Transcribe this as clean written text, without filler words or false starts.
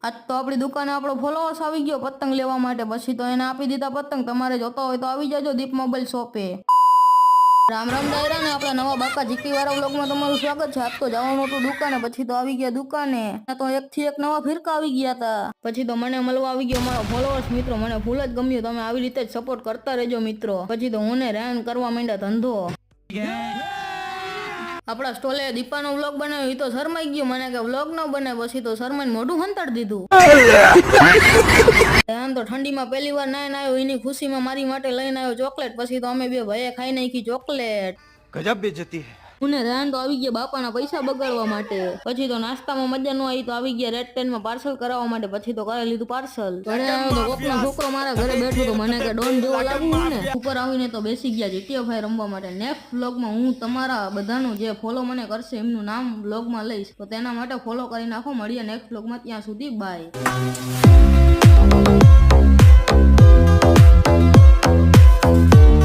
આજ તો આપણી દુકાને આપણો ફોલોઅર્સ આવી ગયો પતંગ લેવા માટે, પછી તો એને આપી દીધા પતંગ. તમારે જોતો હોય તો આવી જજો દીપ મોબાઈલ શોપે. રામ રામ ડાયરા ને આપણા નવા બાકા જીકી વાળા વ્લોગમાં તમારું સ્વાગત છે. આજ તો જવાનું હતું દુકાને, પછી તો આવી ગયા દુકાને. તો એક થી એક નવા ફિરકા આવી ગયા હતા. પછી તો મને મળવા આવી ગયો મારો ફોલોઅર્સ મિત્રો. મને ફૂલ જ ગમ્યું. તમે આવી રીતે જ સપોર્ટ કરતા રહેજો મિત્રો. પછી તો હું ને રેન કરવા માંડ્યા ધંધો. આપણા સ્ટોલે દીપાનો વ્લોગ બનાવ્યો, એ તો શરમાઈ ગયો. મને કે વ્લોગ ન બને, પછી તો શરમાઈને મોઢું હંતાડી દીધું. આમ તો ઠંડીમાં પહેલી વાર નાઈને આવ્યો, એની ખુશીમાં મારી માટે લઈને આવ્યો ચોકલેટ. પછી તો અમે બે ભાઈએ ખાઈ નાખી ચોકલેટ. ગજબ બેઇજ્જતી હે. મને રેન તો આવી ગયા બાપાના પૈસા બગાડવા માટે. પછી તો નાસ્તામાં મજા ન આવી તો આવી ગયા રેડ પેનમાં પાર્સલ કરાવવા માટે. પછી તો કરાવી લીધું પાર્સલ. ઘરે આવ્યો તો કોકનો છોકરો મારા ઘરે બેઠો તો મને કે ડોન જેવો લાગુ ને. ઉપર આવીને તો બેસી ગયા જીટીએ ભાઈ રમવા માટે. નેક્સ્ટ વ્લોગમાં હું તમારા બધાનું જે ફોલો મને કરશે એમનું નામ વ્લોગમાં લઈશ, તો તેના માટે ફોલો કરી નાખો. મળીએ નેક્સ્ટ વ્લોગમાં. ત્યાં સુધી બાય.